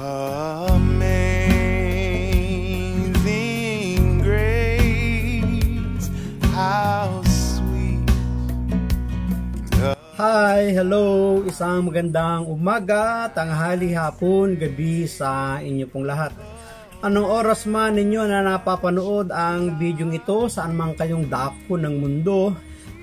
Amazing grace, how sweet. Hi, hello, isang magandang umaga, tanghali, hapon, gabi sa inyo pong lahat. Anong oras man ninyo na napapanood ang video ito, saan man kayong dako ng mundo,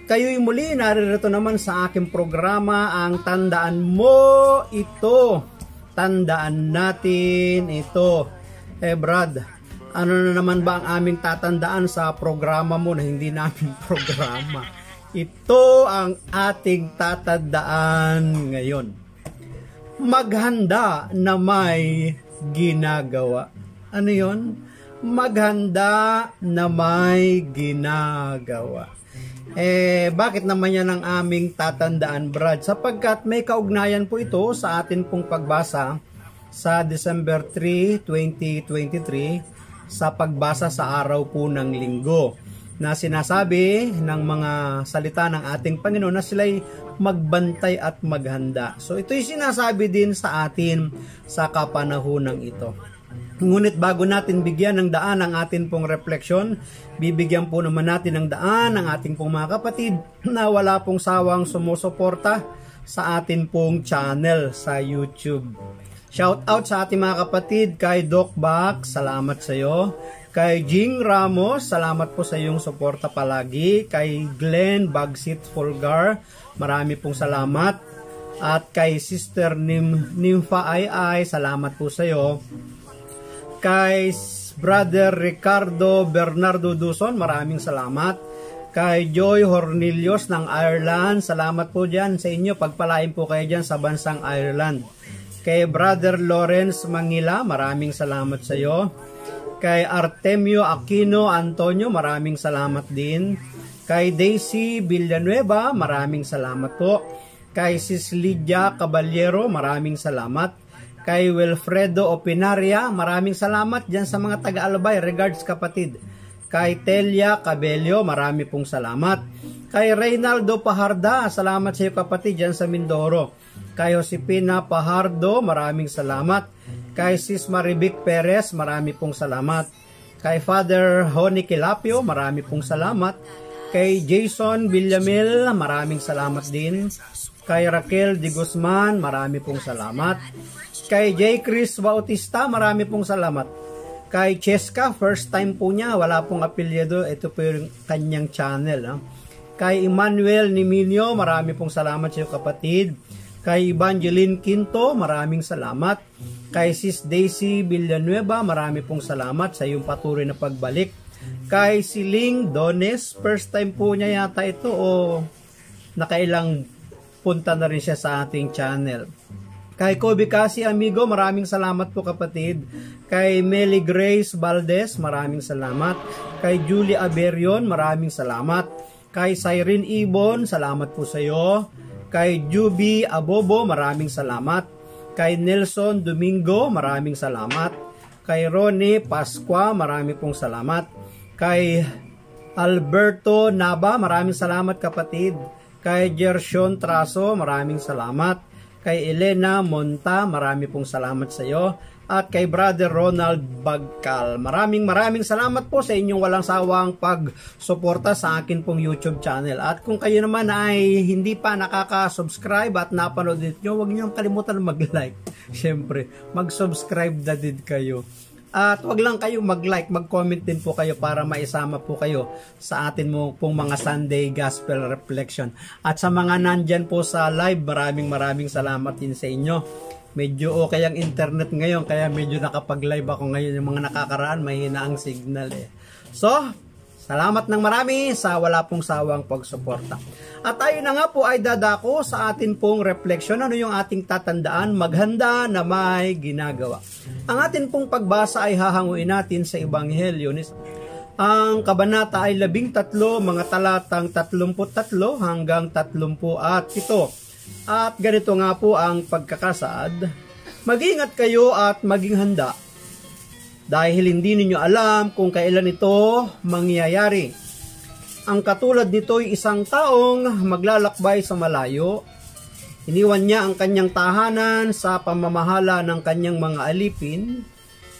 kayo'y muli naririto naman sa aking programa, ang Tandaan Mo Ito. Tandaan natin ito. Brad, ano na naman ba ang aming tatandaan sa programa mo na hindi namin programa? Ito ang ating tatandaan ngayon. Maghanda na may ginagawa. Ano yon? Maghanda na may ginagawa. Bakit naman yan ang aming tatandaan, Brad? Sapagkat may kaugnayan po ito sa atin pong pagbasa sa December 3, 2023 sa pagbasa sa araw po ng linggo na sinasabi ng mga salita ng ating Panginoon na sila'y magbantay at maghanda. So ito'y sinasabi din sa atin sa kapanahonang ito. Ngunit bago natin bigyan ng daan ang atin pong refleksyon, bibigyan po naman natin ng daan ang ating pong mga kapatid na wala pong sawang sumusuporta sa atin pong channel sa YouTube. Shout out sa ating mga kapatid, kay Doc Bak, salamat sa iyo. Kay Jing Ramos, salamat po sa iyong suporta palagi. Kay Glenn Bagsit Fulgar, marami pong salamat. At kay Sister Nympha Ai, salamat po sa iyo. Kay Brother Ricardo Bernardo Duson, maraming salamat. Kay Joy Hornelius ng Ireland, salamat po dyan sa inyo. Pagpalain po kayo dyan sa bansang Ireland. Kay Brother Lawrence Mangila, maraming salamat sa iyo. Kay Artemio Aquino Antonio, maraming salamat din. Kay Daisy Villanueva, maraming salamat po. Kay Sis Lydia Caballero, maraming salamat. Kay Wilfredo Opinaria, maraming salamat dyan sa mga taga-Albay. Regards kapatid. Kay Telia Cabello, marami pong salamat. Kay Reynaldo Paharda, salamat sa iyo kapatid dyan sa Mindoro. Kay Josepina Pahardo, maraming salamat. Kay Sis Marivic Perez, marami pong salamat. Kay Father Honey Kilapio, marami pong salamat. Kay Jason Villamil, maraming salamat din. Kay Raquel de Guzman, marami pong salamat. Kay J. Chris Bautista, marami pong salamat. Kay Cheska, first time po niya, wala pong apelyido, ito po yung kanyang channel. Kay Emmanuel Niminio, marami pong salamat sa iyo kapatid. Kay Evangeline Quinto, maraming salamat. Kay Sis Daisy Villanueva, marami pong salamat sa iyong patuloy na pagbalik. Kay Siling Dones, first time po niya yata ito o nakailang punta na rin siya sa ating channel. Kay Kobe Kasi Amigo, maraming salamat po kapatid. Kay Melly Grace Valdez, maraming salamat. Kay Julie Aberion, maraming salamat. Kay Cyrene Ibon, salamat po sa iyo. Kay Juby Abobo, maraming salamat. Kay Nelson Domingo, maraming salamat. Kay Ronnie Pasqua, maraming pong salamat. Kay Alberto Naba, maraming salamat kapatid. Kay Gershon Traso, maraming salamat. Kay Elena Monta, marami pong salamat sa iyo. At kay Brother Ronald Bagcal, maraming salamat po sa inyong walang sawang pagsuporta sa akin pong YouTube channel. At kung kayo naman ay hindi pa nakaka-subscribe at napanood nyo, huwag nyo kalimutan mag-like. Siyempre, mag-subscribe na din kayo. At wag lang kayo mag-like, mag-comment din po kayo para maisama po kayo sa atin mo pong mga Sunday Gospel Reflection. At sa mga nandyan po sa live, maraming salamat din sa inyo. Medyo okay ang internet ngayon, kaya medyo nakapag-live ako ngayon. Yung mga nakakaraan, mahina ang signal So, salamat ng marami sa wala pong sawang pagsuporta. At tayo na nga po ay dadako sa atin pong reflection. Ano yung ating tatandaan? Maghanda na may ginagawa. Ang atin pong pagbasa ay hahanguin natin sa Ebanghelyo. Ang kabanata ay 13, mga talatang 33 hanggang 37. At ganito nga po ang pagkakasaad. Mag-ingat kayo at maging handa. Dahil hindi ninyo alam kung kailan ito mangyayari. Ang katulad nito ay isang taong maglalakbay sa malayo. Iniwan niya ang kanyang tahanan sa pamamahala ng kanyang mga alipin.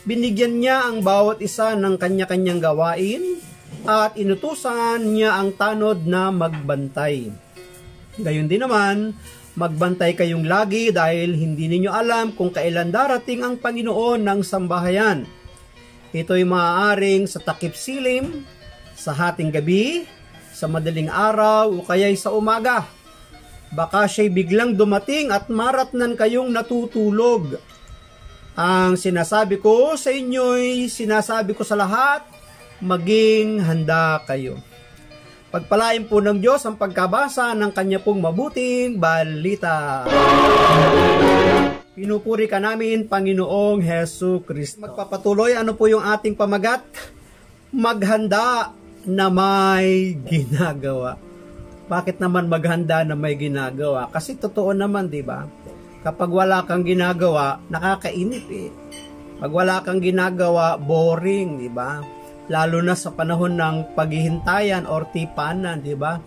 Binigyan niya ang bawat isa ng kanya-kanyang gawain at inutusan niya ang tanod na magbantay. Gayon din naman, magbantay kayong lagi dahil hindi ninyo alam kung kailan darating ang Panginoon ng sambahayan. Ito'y maaaring sa takip silim, sa hating gabi, sa madaling araw o kaya'y sa umaga. Baka siya'y biglang dumating at maratnan kayong natutulog. Ang sinasabi ko sa inyo'y sinasabi ko sa lahat, maging handa kayo. Pagpalain po ng Diyos ang pagkabasa ng kanya pong mabuting balita. Pinupuri ka namin, Panginoong Hesu Kristo. Magpapatuloy, ano po yung ating pamagat? Maghanda na may ginagawa. Bakit naman maghanda na may ginagawa? Kasi totoo naman, di ba? Kapag wala kang ginagawa, nakakainip eh. Pag wala kang ginagawa, boring, di ba? Lalo na sa panahon ng paghihintayan or tipanan, di ba?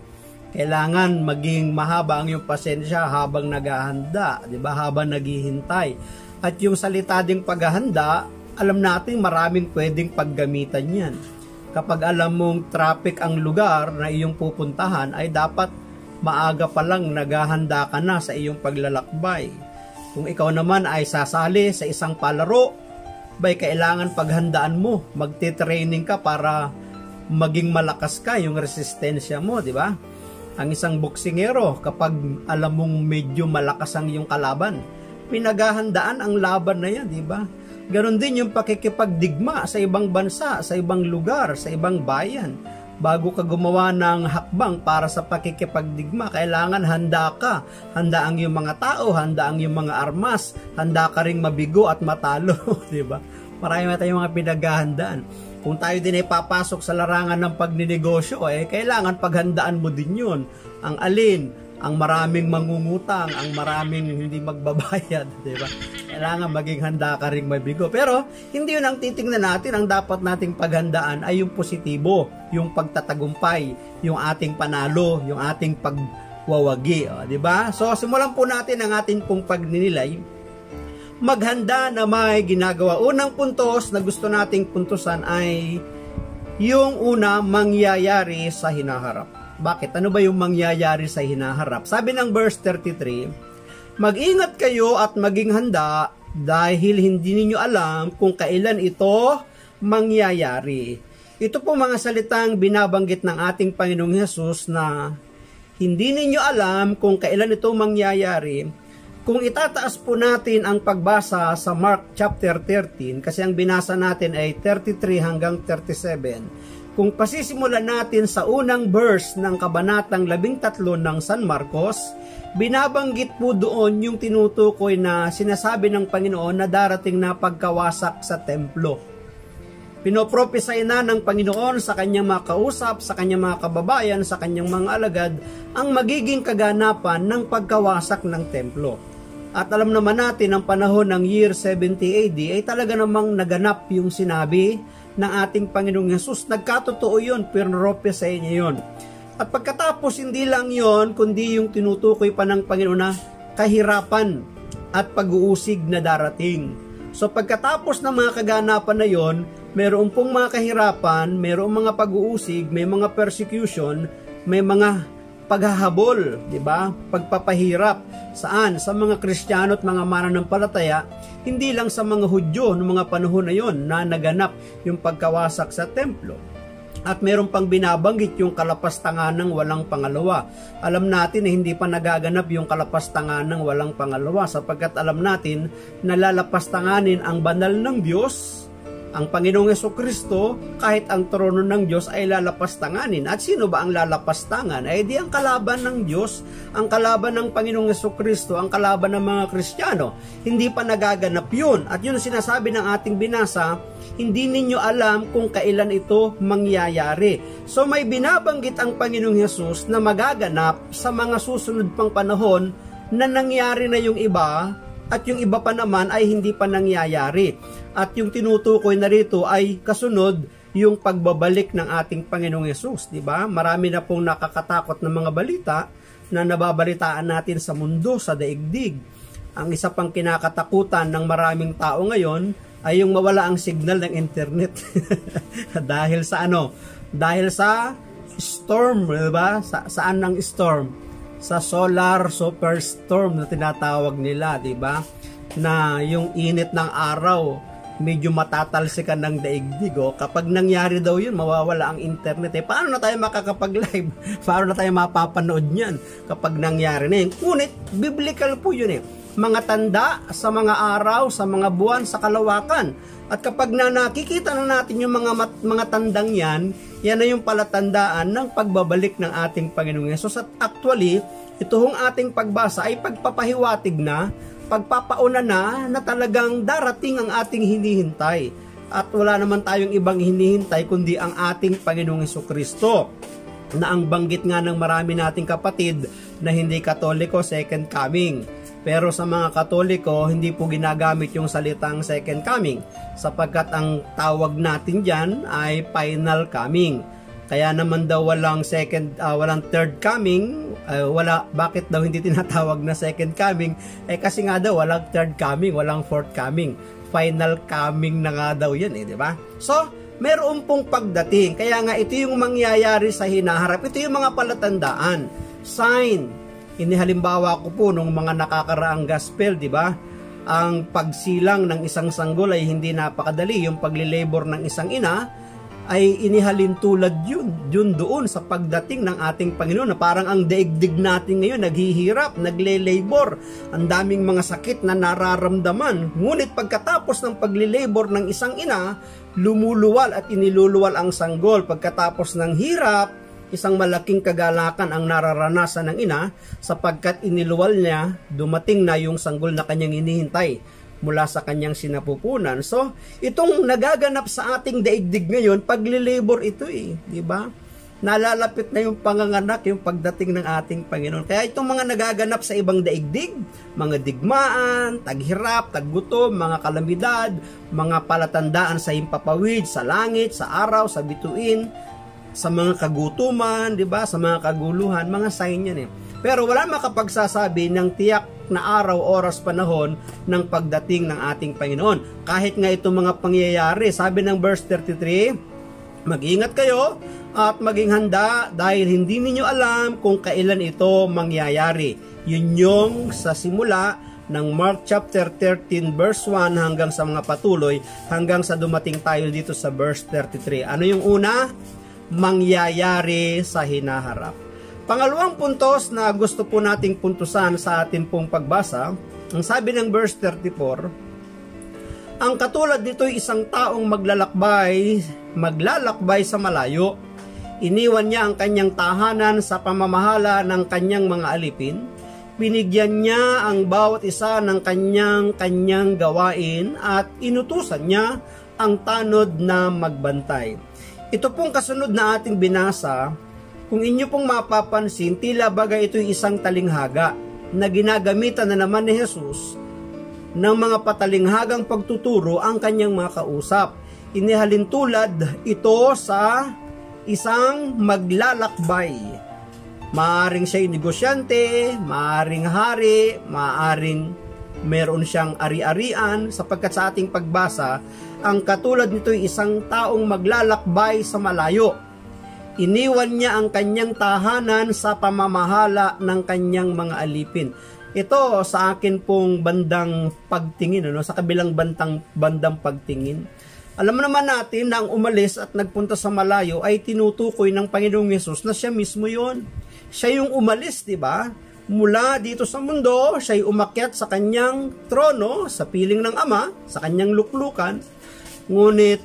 Kailangan maging mahaba ang iyong pasensya habang naghahanda, di ba? Habang naghihintay. At yung salita ding paghahanda, alam natin maraming pwedeng paggamitan yan. Kapag alam mong traffic ang lugar na iyong pupuntahan, ay dapat maaga pa lang naghahanda ka na sa iyong paglalakbay. Kung ikaw naman ay sasali sa isang palaro, bay kailangan paghandaan mo, magte-training ka para maging malakas ka yung resistensya mo, di ba? Ang isang boksingero, kapag alam mong medyo malakas ang iyong kalaban, pinaghahandaan ang laban na yan, di ba? Ganon din yung pakikipagdigma sa ibang bansa, sa ibang lugar, sa ibang bayan. Bago ka gumawa ng hakbang para sa pakikipagdigma, kailangan handa ka. Handa ang iyong mga tao, handa ang iyong mga armas, handa ka ring mabigo at matalo, di ba? Marami tayong mga pinaghahandaan. Kung tayo din ay papasok sa larangan ng pagninegosyo, kailangan paghandaan mo din yun. Ang alin, ang maraming mangungutang, ang maraming hindi magbabayad, di ba? Kailangan maging handa ka ring mabigo. Pero, hindi yun ang titingnan natin. Ang dapat nating paghandaan ay yung positibo, yung pagtatagumpay, yung ating panalo, yung ating pagwawagi, di ba? So, simulan po natin ang ating pong pagninilay. Maghanda na may ginagawa. Unang puntos na gusto nating puntusan ay yung una, mangyayari sa hinaharap. Bakit? Ano ba yung mangyayari sa hinaharap? Sabi ng verse 33, mag-ingat kayo at maging handa dahil hindi ninyo alam kung kailan ito mangyayari. Ito po mga salitang binabanggit ng ating Panginoong Hesus na hindi ninyo alam kung kailan ito mangyayari. Kung itataas po natin ang pagbasa sa Mark chapter 13, kasi ang binasa natin ay 33 hanggang 37, kung pasisimulan natin sa unang verse ng kabanatang 13 ng San Marcos, binabanggit po doon yung tinutukoy na sinasabi ng Panginoon na darating na pagkawasak sa templo. Pinoprophesy na ng Panginoon sa kanyang mga kausap, sa kanyang mga kababayan, sa kanyang mga alagad, ang magiging kaganapan ng pagkawasak ng templo. At alam naman natin, ang panahon ng year 70 AD ay talaga namang naganap yung sinabi ng ating Panginoong Hesus. Nagkatotoo yun, pinropesay niya yun. At pagkatapos, hindi lang yon kundi yung tinutukoy pa ng Panginoon na kahirapan at pag-uusig na darating. So pagkatapos ng mga kaganapan na yon, mayroon pong mga kahirapan, mayroong mga pag-uusig, may mga persecution, may mga paghahabol, di ba? Pagpapahirap. Saan? Sa mga Kristiyano at mga mananampalataya, hindi lang sa mga Hudyo noong mga panahon na yon na naganap yung pagkawasak sa templo. At meron pang binabanggit yung kalapastangan ng walang pangalawa. Alam natin na hindi pa nagaganap yung kalapastangan ng walang pangalawa sapagkat alam natin na lalapastanganin ang banal ng Diyos, ang Panginoong Jesucristo, kahit ang trono ng Diyos ay lalapastanganin. At sino ba ang lalapastangan? Ay di ang kalaban ng Diyos, ang kalaban ng Panginoong Jesucristo, ang kalaban ng mga Kristiyano. Hindi pa nagaganap yun. At yun ang sinasabi ng ating binasa, hindi ninyo alam kung kailan ito mangyayari. So may binabanggit ang Panginoong Hesus na magaganap sa mga susunod pang panahon na nangyari na yung iba at yung iba pa naman ay hindi pa nangyayari. At yung tinutukoy na rito ay kasunod yung pagbabalik ng ating Panginoong Hesus, di ba? Marami na pong nakakatakot na mga balita na nababalitaan natin sa mundo, sa daigdig. Ang isa pang kinakatakutan ng maraming tao ngayon ay yung mawala ang signal ng internet. Dahil sa ano? Dahil sa storm, diba? Saan ang storm? Sa solar superstorm na tinatawag nila, diba? Na yung init ng araw medyo matatalsikan ng daigdig. Kapag nangyari daw yun, mawawala ang internet. Paano na tayo makakapag-live? Paano na tayo mapapanood yan kapag nangyari na yun? Ngunit, biblical po yun mga tanda sa mga araw, sa mga buwan, sa kalawakan. At kapag nakikita na natin yung mga tandang yan, yan na yung palatandaan ng pagbabalik ng ating Panginoong Hesus. At actually, ito hong ating pagbasa ay pagpapahiwatig na, pagpapauna na talagang darating ang ating hinihintay. At wala naman tayong ibang hinihintay kundi ang ating Panginoong Hesukristo, na ang banggit nga ng marami nating kapatid na hindi Katoliko, second coming. Pero sa mga Katoliko, hindi po ginagamit yung salitang second coming, sapagkat ang tawag natin dyan ay final coming. Kaya naman daw walang third coming, bakit daw hindi tinatawag na second coming? Kasi nga daw walang third coming, walang fourth coming. Final coming na nga daw yan, di ba? So, meron pong pagdating. Kaya nga ito yung mangyayari sa hinaharap. Ito yung mga palatandaan, sign. Inihalimbawa ko po nung mga nakakaraang gospel, di ba? Ang pagsilang ng isang sanggol ay hindi napakadali. Yung paglilabor ng isang ina ay inihalin tulad yun doon sa pagdating ng ating Panginoon, na parang ang daigdig natin ngayon naghihirap, nagle-labor, ang daming mga sakit na nararamdaman. Ngunit pagkatapos ng paglilabor ng isang ina, lumuluwal at iniluluwal ang sanggol. Pagkatapos ng hirap, isang malaking kagalakan ang nararanasan ng ina, sapagkat iniluwal niya, dumating na yung sanggol na kanyang inihintay mula sa kanyang sinapupunan. So, itong nagaganap sa ating daigdig ngayon, paglilabor ito di ba? Nalalapit na yung panganganak, yung pagdating ng ating Panginoon. Kaya itong mga nagaganap sa ibang daigdig, mga digmaan, taghirap, taggutom, mga kalamidad, mga palatandaan sa himpapawid, sa langit, sa araw, sa bituin, sa mga kagutuman, di ba? Sa mga kaguluhan, mga sign yan Pero wala makapagsasabi ng tiyak na araw, oras, panahon ng pagdating ng ating Panginoon. Kahit nga itong mga pangyayari, sabi ng verse 33, mag-ingat kayo at maging handa dahil hindi ninyo alam kung kailan ito mangyayari. Yun yung sa simula ng Mark chapter 13 verse 1 hanggang sa mga patuloy, hanggang sa dumating tayo dito sa verse 33. Ano yung una? Mangyayari sa hinaharap. Pangalawang puntos na gusto po nating puntusan sa atin pong pagbasa, ang sabi ng verse 34, ang katulad nito'y isang taong maglalakbay sa malayo. Iniwan niya ang kanyang tahanan sa pamamahala ng kanyang mga alipin. Binigyan niya ang bawat isa ng kanyang gawain at inutusan niya ang tanod na magbantay. Ito pong kasunod na ating binasa, kung inyo pong mapapansin, tila bagay ito'y isang talinghaga na ginagamitan na naman ni Jesus ng mga patalinghagang pagtuturo ang kanyang mga kausap. Inihalin tulad ito sa isang maglalakbay. Maaring siya'y negosyante, maaring hari, maaring meron siyang ari-arian, sapagkat sa ating pagbasa, ang katulad nito'y isang taong maglalakbay sa malayo. Iniwan niya ang kanyang tahanan sa pamamahala ng kanyang mga alipin. Ito sa akin pong bandang pagtingin, sa kabilang bandang pagtingin. Alam naman natin na ang umalis at nagpunta sa malayo ay tinutukoy ng Panginoong Hesus na siya mismo yon. Siya yung umalis, di ba? Mula dito sa mundo, siya'y umakyat sa kanyang trono, sa piling ng Ama, sa kanyang luklukan. Ngunit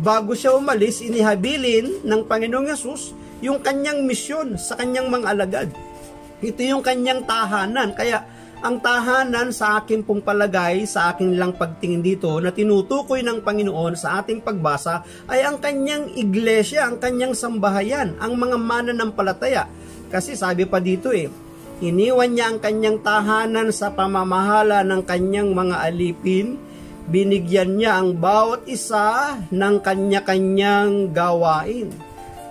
bago siya umalis, inihabilin ng Panginoong Hesus yung kanyang misyon sa kanyang mga alagad. Ito yung kanyang tahanan. Kaya ang tahanan sa akin pong palagay, sa akin lang pagtingin dito, na tinutukoy ng Panginoon sa ating pagbasa, ay ang kanyang iglesia, ang kanyang sambahayan, ang mga mananampalataya. Kasi sabi pa dito iniwan niya ang kanyang tahanan sa pamamahala ng kanyang mga alipin. Binigyan niya ang bawat isa ng kanya-kanyang gawain.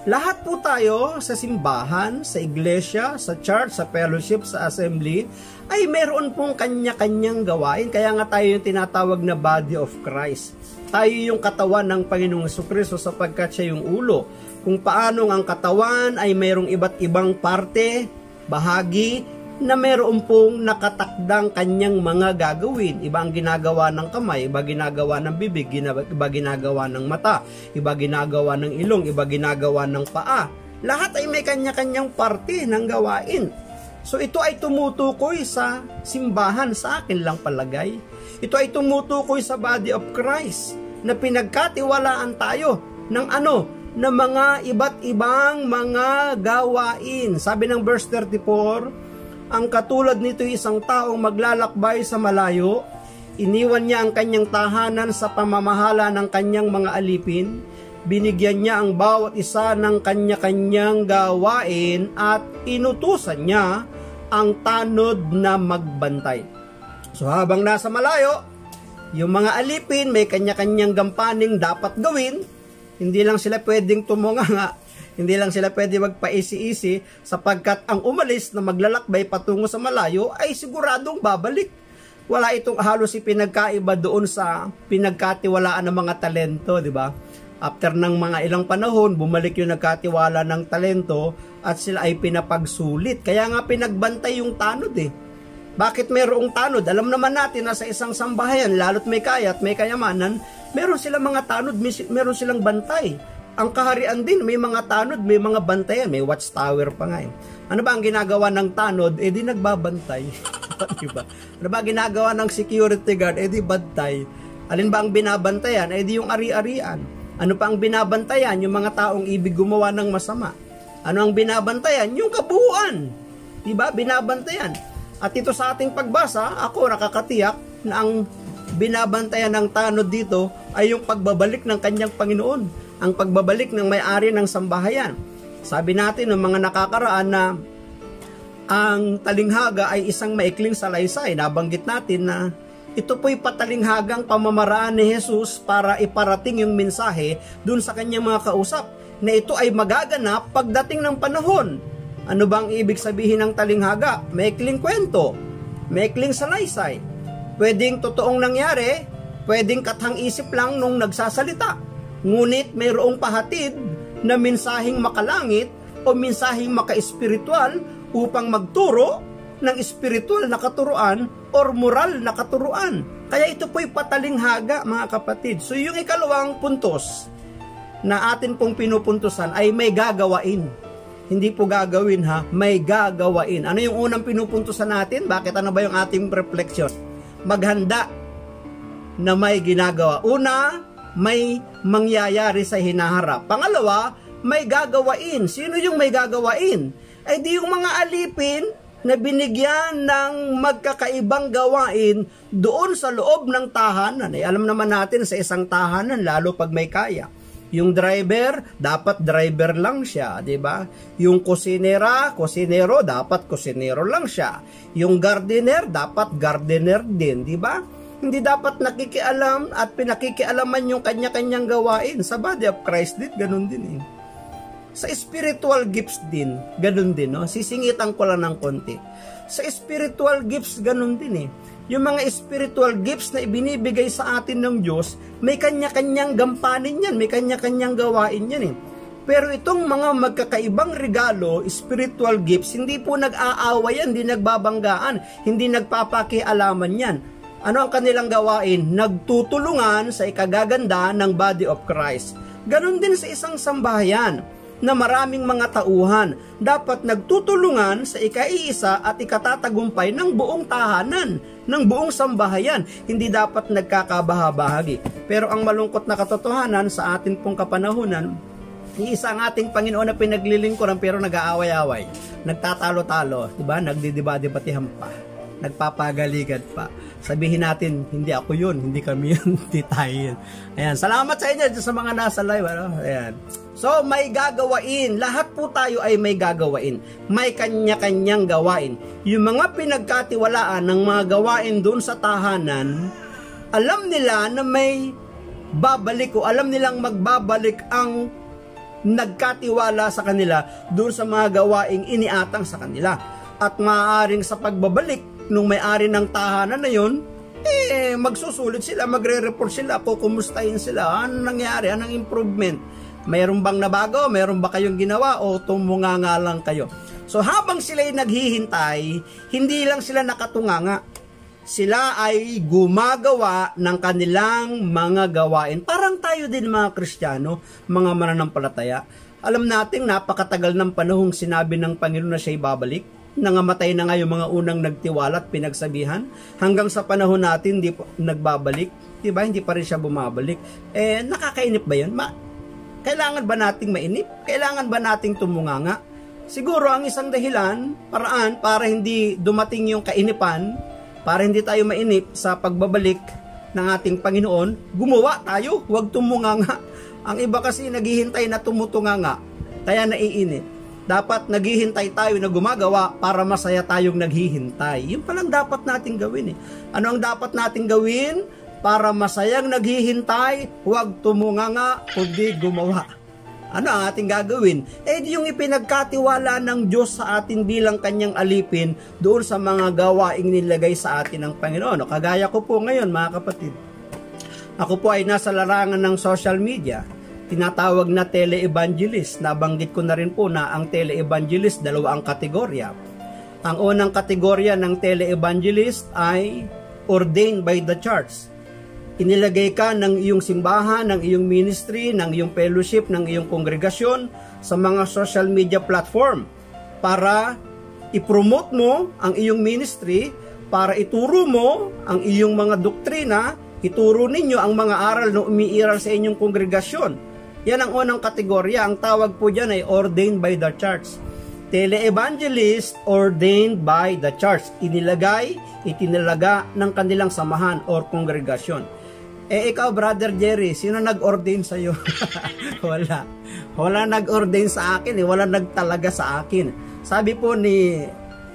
Lahat po tayo sa simbahan, sa iglesia, sa church, sa fellowship, sa assembly, ay meron pong kanya-kanyang gawain. Kaya nga tayo yung tinatawag na body of Christ. Tayo yung katawan ng Panginoong Jesucristo sapagkat siya yung ulo. Kung paano ang katawan ay mayroong iba't ibang parte, bahagi, na meron pong nakatakdang kanyang mga gagawin. Iba ang ginagawa ng kamay, iba ginagawa ng bibig, iba ginagawa ng mata, iba ginagawa ng ilong, iba ginagawa ng paa. Lahat ay may kanya-kanyang parte ng gawain. So ito ay tumutukoy sa simbahan, sa akin lang palagay. Ito ay tumutukoy sa body of Christ na pinagkatiwalaan tayo ng na mga iba't ibang mga gawain. Sabi ng verse 34, ang katulad nito isang taong maglalakbay sa malayo, iniwan niya ang kanyang tahanan sa pamamahala ng kanyang mga alipin, binigyan niya ang bawat isa ng kanya-kanyang gawain at inutusan niya ang tanod na magbantay. So habang nasa malayo, yung mga alipin may kanya-kanyang gampaning dapat gawin, hindi lang sila pwedeng tumunganga, hindi lang sila pwede magpaisi-isi sapagkat ang umalis na maglalakbay patungo sa malayo ay siguradong babalik. Wala itong halos ipinagkaiba doon sa pinagkatiwalaan ng mga talento, di ba? After ng mga ilang panahon, bumalik yung nagkatiwala ng talento at sila ay pinapagsulit. Kaya nga pinagbantay yung tanod eh. Bakit mayroong tanod? Alam naman natin na sa isang sambahayan, lalo't may kaya at may kayamanan, meron silang mga tanod, meron silang bantay. Ang kaharian din, may mga tanod, may mga bantayan, may watchtower pa nga. Ano ba ang ginagawa ng tanod? Eh di nagbabantay. Diba? Ano ba ginagawa ng security guard? Eh di bantay. Alin ba ang binabantayan? Eh di yung ari-arian. Ano pa ang binabantayan? Yung mga taong ibig gumawa ng masama. Ano ang binabantayan? Yung kabuuan. Diba? Binabantayan. At ito sa ating pagbasa, ako nakakatiyak na ang binabantayan ng tanod dito ay yung pagbabalik ng kanyang Panginoon. Ang pagbabalik ng may-ari ng sambahayan. Sabi natin ng mga nakakaraan na ang talinghaga ay isang maikling salaysay. Nabanggit natin na ito po'y patalinghagang pamamaraan ni Jesus para iparating yung mensahe dun sa kanyang mga kausap na ito ay magaganap pagdating ng panahon. Ano bang ibig sabihin ng talinghaga? Maikling kwento, maikling salaysay. Pwedeng totoong nangyari, pwedeng kathang-isip lang nung nagsasalita. Ngunit mayroong pahatid na mensaheng makalangit o mensaheng maka-espiritual upang magturo ng espiritual na katuruan or moral na katuruan. Kaya ito po'y patalinghaga, mga kapatid. So yung ikalawang puntos na atin pong pinupuntusan ay may gagawain. Hindi po gagawin ha, may gagawain. Ano yung unang pinupuntusan natin? Bakit ano ba yung ating reflection? Maghanda na may ginagawa. Una, may mangyayari sa hinaharap. Pangalawa, may gagawain. Sino yung may gagawain? Ay di yung mga alipin na binigyan ng magkakaibang gawain doon sa loob ng tahanan. Ay alam naman natin sa isang tahanan, lalo pag may kaya. Yung driver, dapat driver lang siya, di ba? Yung kusinero, dapat kusinero lang siya. Yung gardener, dapat gardener din, di ba? Hindi dapat nakikialam at pinakikialaman yung kanya-kanyang gawain. Sa body of Christ din, ganun din eh. Sa spiritual gifts din, ganun din, no? Sisingitan ko lang ng konti. Sa spiritual gifts, ganun din eh. Yung mga spiritual gifts na ibinibigay sa atin ng Diyos, may kanya-kanyang gampanin yan, may kanya-kanyang gawain yan eh. Pero itong mga magkakaibang regalo, spiritual gifts, hindi po nag-aaway yan, hindi nagbabanggaan, hindi nagpapakialaman yan. Ano ang kanilang gawain? Nagtutulungan sa ikagaganda ng body of Christ. Ganon din sa isang sambahayan na maraming mga tauhan. Dapat nagtutulungan sa ikaiisa at ikatatagumpay ng buong tahanan, ng buong sambahayan. Hindi dapat nagkakabahabahagi. Pero ang malungkot na katotohanan sa atin pong kapanahunan, isa ang ating Panginoon na pinaglilingkuran pero nag-aaway-away. Nagtatalo-talo, diba? Nagdidibadibatihan pa. Nagpapagaligan pa. Sabihin natin, hindi ako yun, hindi kami yun, hindi tayo yun. Ayan, salamat sa inyo sa mga nasa live. Ano? Ayan. So, may gagawain. Lahat po tayo ay may gagawain. May kanya-kanyang gawain. Yung mga pinagkatiwalaan ng mga gawain doon sa tahanan, alam nila na may babalik o alam nilang magbabalik ang nagkatiwala sa kanila doon sa mga gawaing iniatang sa kanila. At maaaring sa pagbabalik nung may-ari ng tahanan na yun, magsusulit sila, magre-report sila, kukumustahin sila, anong nangyari, anong improvement, mayroon bang nabago, mayroon ba kayong ginawa, o tumunganga lang kayo. So habang sila'y naghihintay, hindi lang sila nakatunganga, sila ay gumagawa ng kanilang mga gawain. Parang tayo din mga Kristiyano, mga mananampalataya. Alam natin, napakatagal ng panahong sinabi ng Panginoon na siya'y babalik. Nangamatay na nga yung mga unang nagtiwala at pinagsabihan. Hanggang sa panahon natin, hindi nagbabalik. Diba? Hindi pa rin siya bumabalik. Nakakainip ba yun? Kailangan ba nating mainip? Kailangan ba nating tumunganga? Siguro ang isang dahilan, paraan, para hindi dumating yung kainipan, para hindi tayo mainip sa pagbabalik ng ating Panginoon, gumawa tayo, huwag tumunganga. Ang iba kasi naghihintay na tumutunganga, kaya naiinip. Dapat naghihintay tayo na gumagawa para masaya tayong naghihintay. Yun palang dapat nating gawin. Ano ang dapat nating gawin? Para masayang naghihintay, huwag tumunganga, kundi gumawa. Ano ang ating gagawin? Yung ipinagkatiwala ng Diyos sa atin bilang kanyang alipin doon sa mga gawaing nilagay sa atin ng Panginoon. Kagaya ko po ngayon, mga kapatid. Ako po ay nasa larangan ng social media. Tinatawag na tele-evangelist. Nabanggit ko na rin po na ang tele-evangelist, dalawa ang kategorya. Ang unang kategorya ng tele-evangelist ay ordained by the church. Inilagay ka ng iyong simbahan, ng iyong ministry, ng iyong fellowship, ng iyong kongregasyon sa mga social media platform para i-promote mo ang iyong ministry, para ituro mo ang iyong mga doktrina, ituro ninyo ang mga aral na umiiral sa inyong kongregasyon. Yan ang unang kategorya. Ang tawag po dyan ay ordained by the church. Tele-evangelist ordained by the church. Itinalaga ng kanilang samahan or kongregasyon. Ikaw, Brother Jerry, sino nag-ordain sa'yo? Wala. Wala nag-ordain sa akin. Wala nagtalaga sa akin. Sabi po ni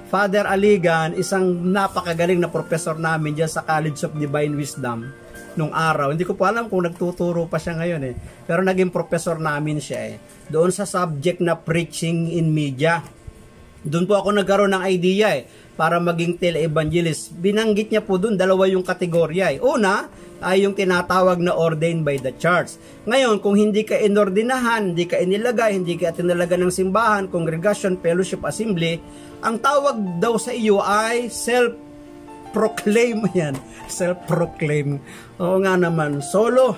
Father Aligan, isang napakagaling na professor namin dyan sa College of Divine Wisdom nung araw. Hindi ko po alam kung nagtuturo pa siya ngayon. Pero naging professor namin siya. Doon sa subject na preaching in media. Doon po ako nagkaroon ng idea para maging tele-evangelist. Binanggit niya po doon, dalawa yung kategorya. Una, ay yung tinatawag na ordained by the church. Ngayon, kung hindi ka inordinahan, hindi ka inilagay, hindi ka tinalaga ng simbahan, congregation, fellowship, assembly, ang tawag daw sa iyo ay self-proclaim yan. Self-proclaim. Oo nga naman, solo.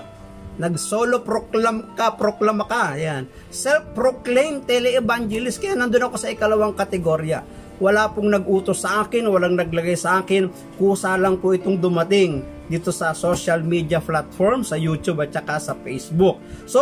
Nag-solo proklama ka. Yan. Self-proclaim tele-evangelist. Kaya nandun ako sa ikalawang kategorya. Wala pong nag-utos sa akin, walang naglagay sa akin. Kusa lang po itong dumating dito sa social media platform, sa YouTube at saka sa Facebook. So,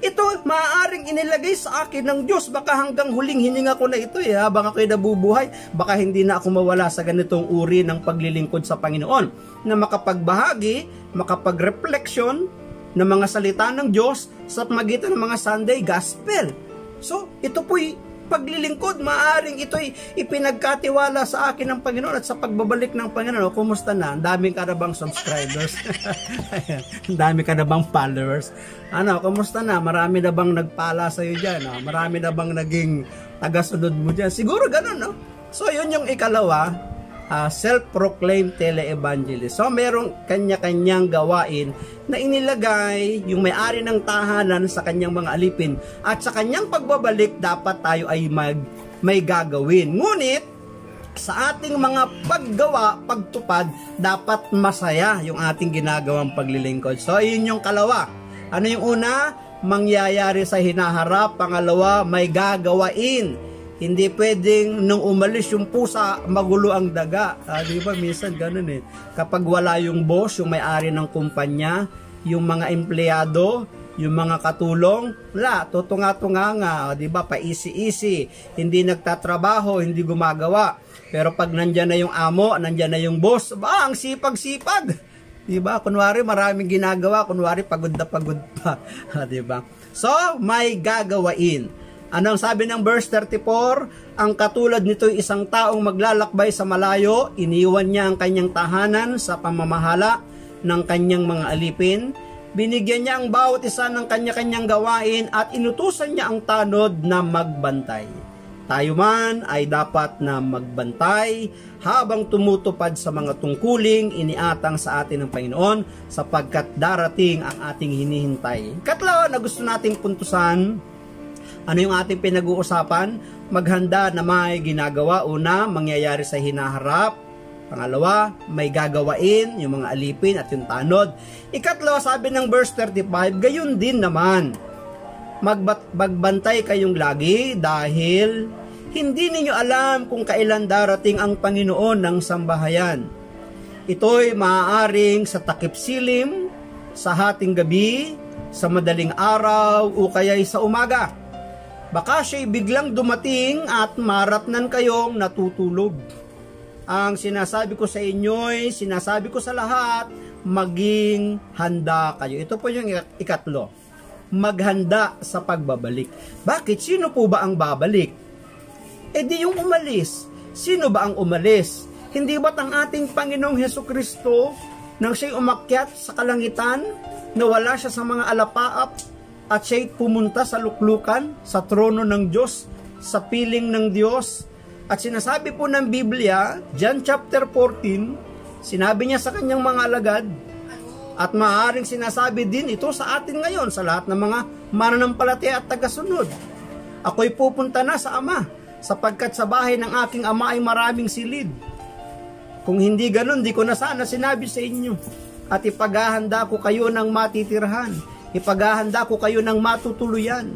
ito maaaring inilagay sa akin ng Diyos. Baka hanggang huling hininga ko na ito habang ako'y nabubuhay. Baka hindi na ako mawala sa ganitong uri ng paglilingkod sa Panginoon. Na makapagbahagi, makapag-reflection ng mga salita ng Diyos sa magitan ng mga Sunday Gospel. So, ito po'y paglilingkod, maaaring ito'y ipinagkatiwala sa akin ng Panginoon at sa pagbabalik ng Panginoon. Kumusta na? Ang daming ka na bang subscribers? Ang dami ka na bang followers? Kumusta na? Marami na bang nagpala sa'yo dyan? Marami na bang naging tagasunod mo dyan? Siguro ganun, no? So, yun yung ikalawa, self-proclaimed tele-evangelist. So, merong kanya-kanyang gawain na inilagay yung may-ari ng tahanan sa kanyang mga alipin. At sa kanyang pagbabalik, dapat tayo ay may gagawin. Ngunit, sa ating mga paggawa, pagtupad, dapat masaya yung ating ginagawang paglilingkod. So, yun yung kalawa. Ano yung una? Mangyayari sa hinaharap. Pangalawa, may gagawain. Hindi pwedeng nung umalis yung pusa, magulo ang daga. Di ba? Minsan ganun Kapag wala yung boss, yung may-ari ng kumpanya, yung mga empleyado, yung mga katulong, wala, tutunga-tunga nga. Di ba? Pa-easy-easy. Hindi nagtatrabaho, hindi gumagawa. Pero pag nandyan na yung amo, nandyan na yung boss, ang sipag-sipag. Di ba? Kunwari maraming ginagawa, kunwari pagod na pagod pa. Di ba? So, may gagawain. Anong sabi ng verse 34? Ang katulad nito'y isang taong maglalakbay sa malayo, iniwan niya ang kanyang tahanan sa pamamahala ng kanyang mga alipin. Binigyan niya ang bawat isa ng kanya-kanyang gawain at inutusan niya ang tanod na magbantay. Tayo man ay dapat na magbantay habang tumutupad sa mga tungkuling iniatang sa atin ng Panginoon sapagkat darating ang ating hinihintay. Katlaw na gusto nating puntusan, ano yung ating pinag-uusapan? Maghanda na may ginagawa. Una, mangyayari sa hinaharap. Pangalawa, may gagawain, yung mga alipin at yung tanod. Ikatlo, sabi ng verse 35, gayon din naman. Magbantay kayong lagi dahil hindi ninyo alam kung kailan darating ang Panginoon ng sambahayan. Ito'y maaaring sa takip silim, sa hating gabi, sa madaling araw o kaya'y sa umaga. Baka siya'y biglang dumating at maratnan kayong natutulog. Ang sinasabi ko sa inyo'y, sinasabi ko sa lahat, maging handa kayo. Ito po yung ikatlo. Maghanda sa pagbabalik. Bakit? Sino po ba ang babalik? Di yung umalis. Sino ba ang umalis? Hindi ba't ang ating Panginoong Hesukristo nang siya'y umakyat sa kalangitan, nawala siya sa mga alapaap at siya'y pumunta sa luklukan, sa trono ng Diyos, sa piling ng Diyos? At sinasabi po ng Biblia, John chapter 14, sinabi niya sa kanyang mga alagad, at maaaring sinasabi din ito sa atin ngayon, sa lahat ng mga mananampalataya at tagasunod. Ako'y pupunta na sa Ama, sapagkat sa bahay ng aking Ama ay maraming silid. Kung hindi ganun, di ko na sana sinabi sa inyo. At ipaghahanda ko kayo ng matitirhan. Ipaghahanda ko kayo ng matutuluyan.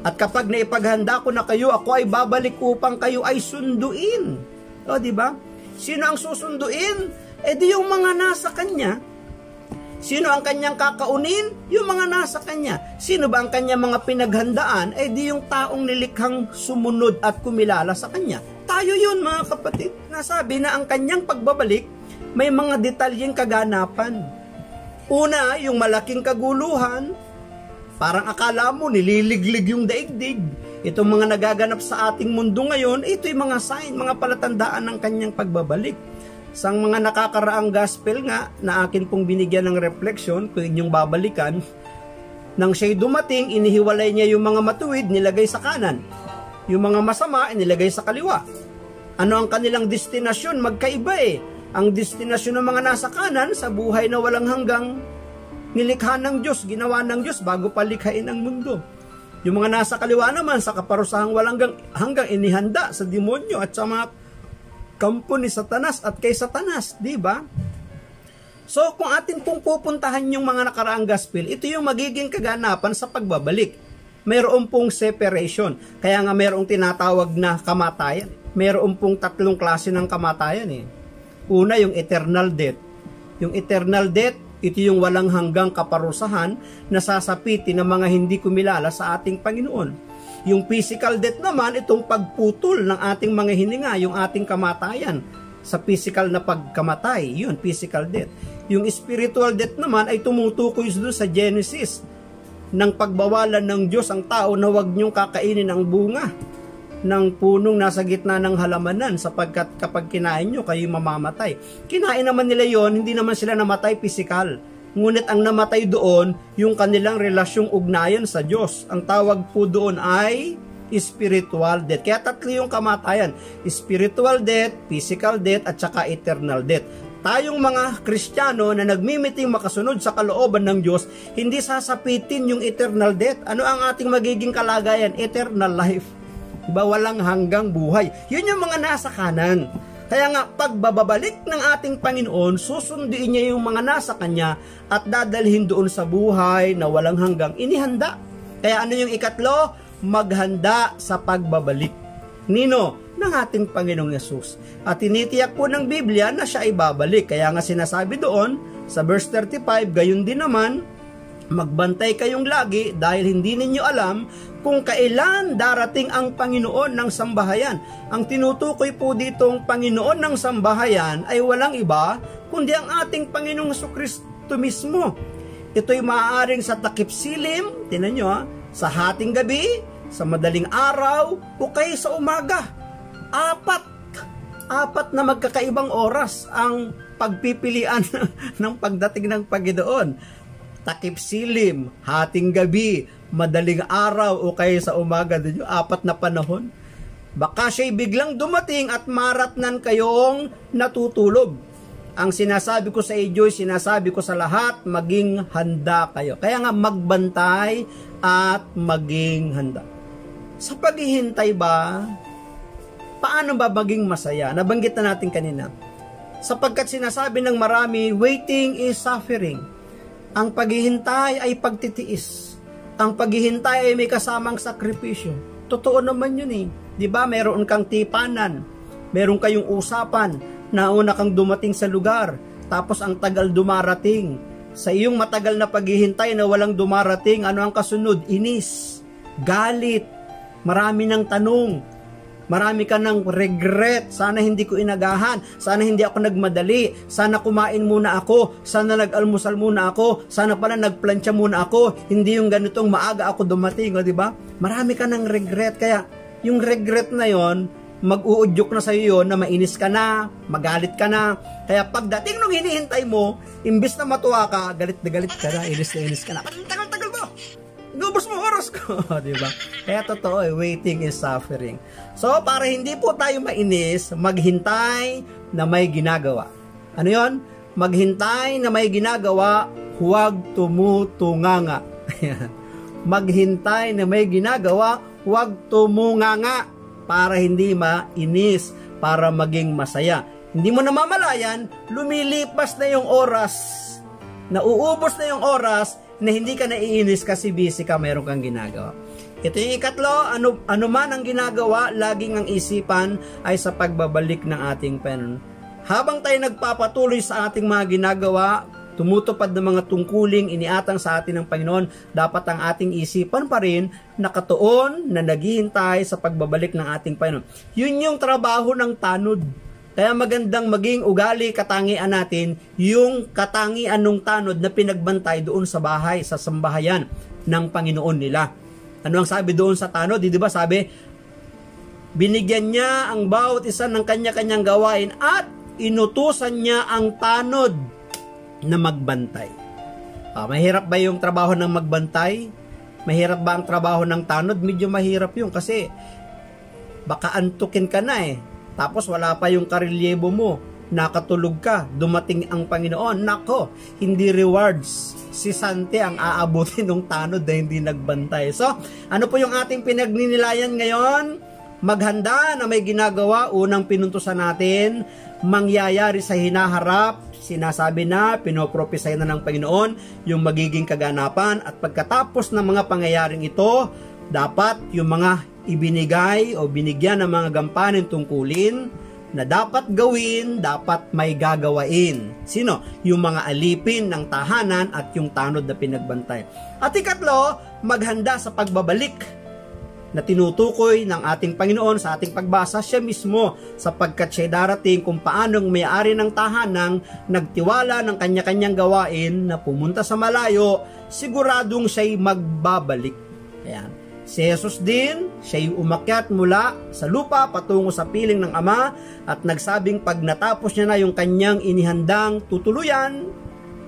At kapag naipaghanda ko na kayo, ako ay babalik upang kayo ay sunduin. O, di ba? Sino ang susunduin? Di yung mga nasa Kanya. Sino ang kanyang kakaunin? Yung mga nasa kanya. Sino ba ang kanyang mga pinaghandaan? Di yung taong nilikhang sumunod at kumilala sa kanya. Tayo yun, mga kapatid. Nasabi na ang kanyang pagbabalik, may mga detalyeng kaganapan. Una, yung malaking kaguluhan. Parang akala mo, nililiglig yung daigdig. Itong mga nagaganap sa ating mundo ngayon, ito'y mga sign, mga palatandaan ng kanyang pagbabalik. Sang mga nakakaraang gospel nga na akin pong binigyan ng reflection, kung inyong babalikan, nang siya'y dumating, inihiwalay niya yung mga matuwid, nilagay sa kanan. Yung mga masama, inilagay sa kaliwa. Ano ang kanilang destinasyon? Magkaiba Ang destinasyon ng mga nasa kanan, sa buhay na walang hanggang, nilikha ng Diyos, ginawa ng Diyos bago palikhain ang mundo. Yung mga nasa kaliwa naman, sa kaparusahang walang hanggang inihanda sa demonyo at sa mga kampo ni Satanas at kay Satanas, di ba? So, kung atin pong pupuntahan yung mga nakaraang gospel, ito yung magiging kaganapan sa pagbabalik. Mayroon pong separation. Kaya nga mayroong tinatawag na kamatayan. Mayroon pong tatlong klase ng kamatayan Una, yung eternal death. Yung eternal death, ito yung walang hanggang kaparusahan na sasapitin ng mga hindi kumilala sa ating Panginoon. Yung physical death naman, itong pagputol ng ating mga hininga, yung ating kamatayan sa physical na pagkamatay, yun, physical death. Yung spiritual death naman ay tumutukoy doon sa Genesis ng pagbawalan ng Diyos ang tao na huwag niyong kakainin ang bunga ng punong nasa gitna ng halamanan sapagkat kapag kinain nyo, kayo mamamatay. Kinain naman nila yon, hindi naman sila namatay physical. Ngunit ang namatay doon, yung kanilang relasyong ugnayan sa Diyos. Ang tawag po doon ay spiritual death. Kaya tatlo yung kamatayan. Spiritual death, physical death, at saka eternal death. Tayong mga Kristiyano na nagmimiting makasunod sa kalooban ng Diyos, hindi sasapitin yung eternal death. Ano ang ating magiging kalagayan? Eternal life. Diba? Walang hanggang buhay. Yun yung mga nasa kanan. Kaya nga, pagbabalik ng ating Panginoon, susunduin niya yung mga nasa Kanya at dadalhin doon sa buhay na walang hanggang inihanda. Kaya ano yung ikatlo? Maghanda sa pagbabalik. Nino? Ng ating Panginoong Yesus. At tinitiyak po ng Biblia na siya ay babalik. Kaya nga sinasabi doon, sa verse 35, gayon din naman, magbantay kayong lagi dahil hindi ninyo alam kung kailan darating ang Panginoon ng sambahayan. Ang tinutukoy po ditong Panginoon ng sambahayan ay walang iba kundi ang ating Panginoong Hesukristo mismo. Ito'y maaaring sa takip silim, tinan nyo sa hating gabi, sa madaling araw, o kaya sa umaga. Apat na magkakaibang oras ang pagpipilian ng pagdating ng Panginoon. takip silim, hating gabi, madaling araw o kaya sa umaga, din yung 4 na panahon. Baka siya'y biglang dumating at maratnan kayong natutulog. Ang sinasabi ko sa inyo, sinasabi ko sa lahat, maging handa kayo. Kaya nga magbantay at maging handa. Sa paghihintay ba, paano ba maging masaya? Nabanggit na natin kanina. Sapagkat sinasabi ng marami, waiting is suffering. Ang paghihintay ay pagtitiis. Ang paghihintay ay may kasamang sakripisyo. Totoo naman yun eh. Diba, meron kang tipanan, meron kayong usapan, nauna kang dumating sa lugar, tapos ang tagal dumarating. Sa iyong matagal na paghihintay na walang dumarating, ano ang kasunod? Inis, galit, marami ng tanong, marami ka ng regret, sana hindi ko inagahan, sana hindi ako nagmadali, sana kumain muna ako, sana nag-almusal muna ako, sana pala nagplantsa muna ako, hindi yung ganitong maaga ako dumating, o diba? Marami ka ng regret, kaya yung regret na yon, mag-uudyok na sa iyo na mainis ka na, magalit ka na. Kaya pagdating nung hinihintay mo, imbis na matuwa ka, galit na galit ka na, inis ka na. Tagal-tagal mo! Inubos mo oras ko! Diba? Kaya totoo, waiting is suffering. So, para hindi po tayo mainis, maghintay na may ginagawa. Ano yon? Maghintay na may ginagawa, huwag tumutunganga. Maghintay na may ginagawa, huwag tumunganga para hindi mainis, para maging masaya. Hindi mo namamalayan, lumilipas na yung oras, nauubos na yung oras na hindi ka naiinis kasi busy ka, meron kang ginagawa. Ito yung ikatlo, ano man ang ginagawa, laging ang isipan ay sa pagbabalik ng ating Panginoon. Habang tayo nagpapatuloy sa ating mga ginagawa, tumutupad ng mga tungkuling iniatang sa atin ng Panginoon, dapat ang ating isipan pa rin nakatuon na naghihintay sa pagbabalik ng ating Panginoon. Yun yung trabaho ng tanod. Kaya magandang maging ugali, katangian natin, yung katangian ng tanod na pinagbantay doon sa bahay, sa sambahayan ng Panginoon nila. Ano ang sabi doon sa tanod? Di ba sabi, binigyan niya ang bawat isa ng kanya-kanyang gawain at inutusan niya ang tanod na magbantay. Mahirap ba yung trabaho ng magbantay? Mahirap ba ang trabaho ng tanod? Medyo mahirap yun kasi baka antukin ka na eh. Tapos wala pa yung karelyebo mo. Nakatulog ka. Dumating ang Panginoon. Nako, hindi rewards. Si Sante ang aabutin ng tanod na hindi nagbantay. So, ano po yung ating pinagninilayan ngayon? Maghanda na may ginagawa. Unang pinuntusan natin, mangyayari sa hinaharap. Sinasabi na, pinopropesay na ng Panginoon yung magiging kaganapan, at pagkatapos ng mga pangyayaring ito, dapat yung mga ibinigay o binigyan ng mga gampanin tungkulin na dapat gawin, dapat may gagawain. Sino? Yung mga alipin ng tahanan at yung tanod na pinagbantay. At ikatlo, maghanda sa pagbabalik na tinutukoy ng ating Panginoon sa ating pagbasa, siya mismo, sapagkat siya darating kung paanong may-ari ng tahanang nagtiwala ng kanya-kanyang gawain na pumunta sa malayo, siguradong siya'y magbabalik. Ayan. Si Jesus din, siya'y umakyat mula sa lupa patungo sa piling ng Ama at nagsabing pag natapos niya na yung kanyang inihandang tutuluyan,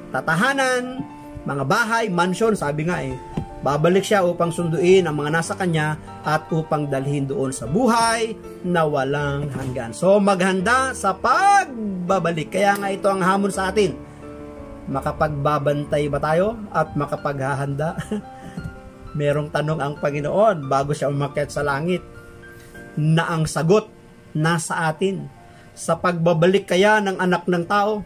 tatahanan, mga bahay, mansion, sabi nga babalik siya upang sunduin ang mga nasa kanya at upang dalhin doon sa buhay na walang hanggan. So, maghanda sa pagbabalik. Kaya nga ito ang hamon sa atin. Makapagbabantay ba tayo at makapaghahanda? Merong tanong ang Panginoon bago siya umakyat sa langit, na ang sagot nasa atin. Sa pagbabalik kaya ng anak ng tao,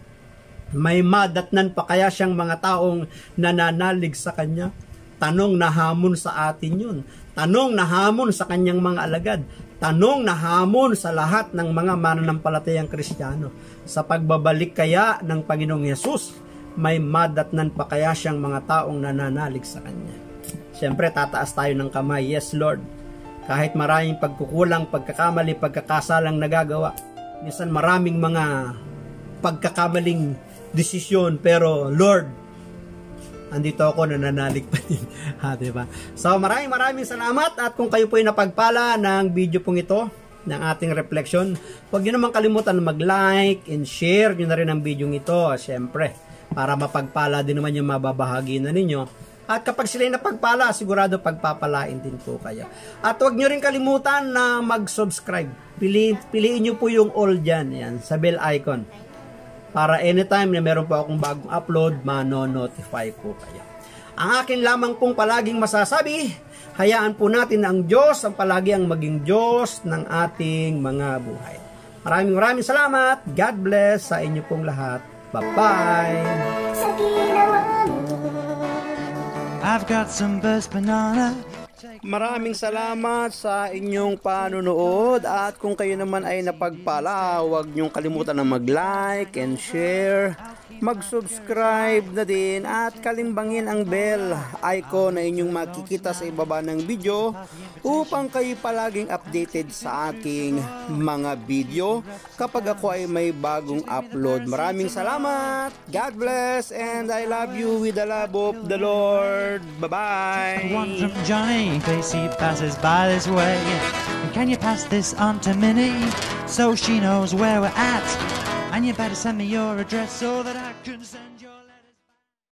may madatnan pa kaya siyang mga taong nananalig sa kanya? Tanong na hamon sa atin yun. Tanong na hamon sa kanyang mga alagad. Tanong na hamon sa lahat ng mga mananampalatayang Kristiyano. Sa pagbabalik kaya ng Panginoong Yesus, may madatnan pa kaya siyang mga taong nananalig sa Kanya? Siyempre, tataas tayo ng kamay. Yes, Lord. Kahit maraming pagkukulang, pagkakamali, pagkakasalang nagagawa. Minsan maraming mga pagkakamaling desisyon, pero Lord, andito ako, nananalig pa din. Diba? So, maraming salamat, at kung kayo po ay napagpala ng video pong ito, ng ating reflection, huwag nyo naman kalimutan mag-like and share nyo na rin ang video ito. Siyempre, para mapagpala din naman yung mababahagi na ninyo. At kapag sila'y napagpala, sigurado pagpapalain din po kayo. At huwag nyo rin kalimutan na mag-subscribe. Piliin nyo po yung all dyan, yan, sa bell icon. Para anytime na meron po akong bagong upload, mano-notify po kayo. Ang akin lamang pong palaging masasabi, hayaan po natin na ang Diyos ang palagi ang maging Diyos ng ating mga buhay. Maraming salamat. God bless sa inyo pong lahat. Bye-bye. I've got some burst banana. Maraming salamat sa inyong panunood at kung kayo naman ay napagpala, huwag niyong kalimutan na mag-like and share, mag-subscribe na din at kalimbangin ang bell icon na inyong makikita sa ibaba ng video upang kayo palaging updated sa aking mga video kapag ako ay may bagong upload. Maraming salamat, God bless, and I love you with the love of the Lord. Bye-bye. One from Johnny, in case he passes by this way. And can you pass this on to Minnie so she knows where we're at? And you better send me your address so that I can send you